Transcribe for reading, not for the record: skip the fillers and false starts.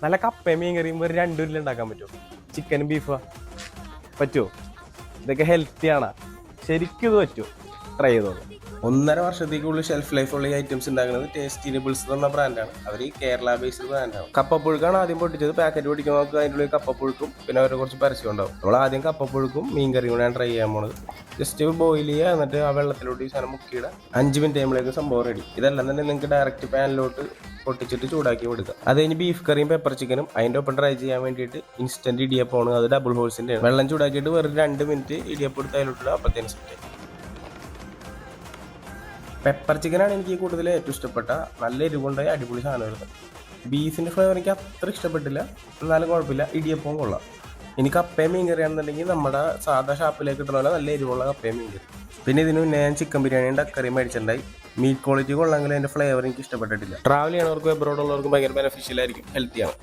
നല്ല കപ്പയും മീൻ കറിയും ഒരു 2 ഉരുള ഉണ്ടാക്കാൻ പറ്റുമോ? ചിക്കനും ബീഫാ പറ്റുമോ? ഇതൊക്കെ ഹെൽത്തിയാണ്, ശരിക്കും ഇത് പറ്റുമോ? ട്രൈ ചെയ്തോളൂ. 1.5 വർഷത്തേക്കുള്ളിൽ ഷെൽഫ് ലൈഫ് ഉള്ള ഈ ഐറ്റംസ് ഉണ്ടാക്കുന്നത് ടേസ്റ്റി നിബിൾസ് എന്ന ബ്രാൻഡാണ്. അവർ കേരള ബേസ്ഡ് ബ്രാൻഡാണ്. കപ്പപ്പുഴുക്കാണ് ആദ്യം പൊട്ടിച്ചത്. പാക്കറ്റ് പൊടിക്കുമ്പോൾ നമുക്ക് അതിൻ്റെ ഉള്ളിൽ കപ്പപ്പുഴുക്കും പിന്നെ അവരെ കുറച്ച് പരസ്യം ഉണ്ടാവും. നമ്മൾ ആദ്യം കപ്പപ്പുഴുക്കും മീൻ കറിയും കൂടെയാണ് ട്രൈ ചെയ്യാൻ പോണത്. ജസ്റ്റ് ബോയിൽ ചെയ്യുക, എന്നിട്ട് ആ വെള്ളത്തിലോട്ട് ഈ സാധനം മുക്കിയിടുക. 5 മിനിറ്റ് കഴിയുമ്പോഴേക്കും സംഭവം റെഡി. ഇതെല്ലാം തന്നെ നിങ്ങൾക്ക് ഡയറക്റ്റ് പാനിലോട്ട് പൊട്ടിച്ചിട്ട് ചൂടാക്കി എടുക്കുക. അത് കഴിഞ്ഞ് ബീഫ് കറിയും പെപ്പർ ചിക്കനും അതിൻ്റെ ഒപ്പം ട്രൈ ചെയ്യാൻ വേണ്ടിയിട്ട് ഇൻസ്റ്റന്റ് ഇടിയപ്പമാണ്. അത് ഡബിൾ ഹോൾസിൻ്റെ വെള്ളം ചൂടാക്കിയിട്ട് വെറും 2 മിനിറ്റ് ഇടിയപ്പം എടുത്ത് അതിലോട്ടിടുക. അപ്പത്തേനും സെറ്റ്. പെപ്പർ ചിക്കനാണ് എനിക്ക് കൂടുതൽ ഏറ്റവും ഇഷ്ടപ്പെട്ട. നല്ല എരിവുണ്ടായി അടിപൊളി സാധനം വരുന്നത്. ബീഫിൻ്റെ ഫ്ലേവർ എനിക്ക് അത്ര ഇഷ്ടപ്പെട്ടില്ല, എന്നാലും കുഴപ്പമില്ല. ഇടിയപ്പവും കൊള്ളാം. ഇനി കപ്പയും മീൻ കറിയാണെന്നുണ്ടെങ്കിൽ നമ്മുടെ സാധാ ഷാപ്പിലേക്ക് കിട്ടുന്ന പോലെ നല്ല എരിവുള്ള കപ്പയും മീൻ കറി. പിന്നെ ഇതിന് മുന്നേ ഞാൻ ചിക്കൻ ബിരിയാണിയും ഡക്കറിയും മേടിച്ചിട്ടുണ്ടായി. മീറ്റ് ക്വാളിറ്റി കൊള്ളാമെങ്കിലും അതിൻ്റെ ഫ്ലേവർ എനിക്ക് ഇഷ്ടപ്പെട്ടിട്ടില്ല. ട്രാവൽ ചെയ്യണവർക്കും എബ്രോഡ് ഉള്ളവർക്കും ഭയങ്കര ബെനിഫിഷ്യൽ ആയിരിക്കും, ഹെൽത്തിയാണ്.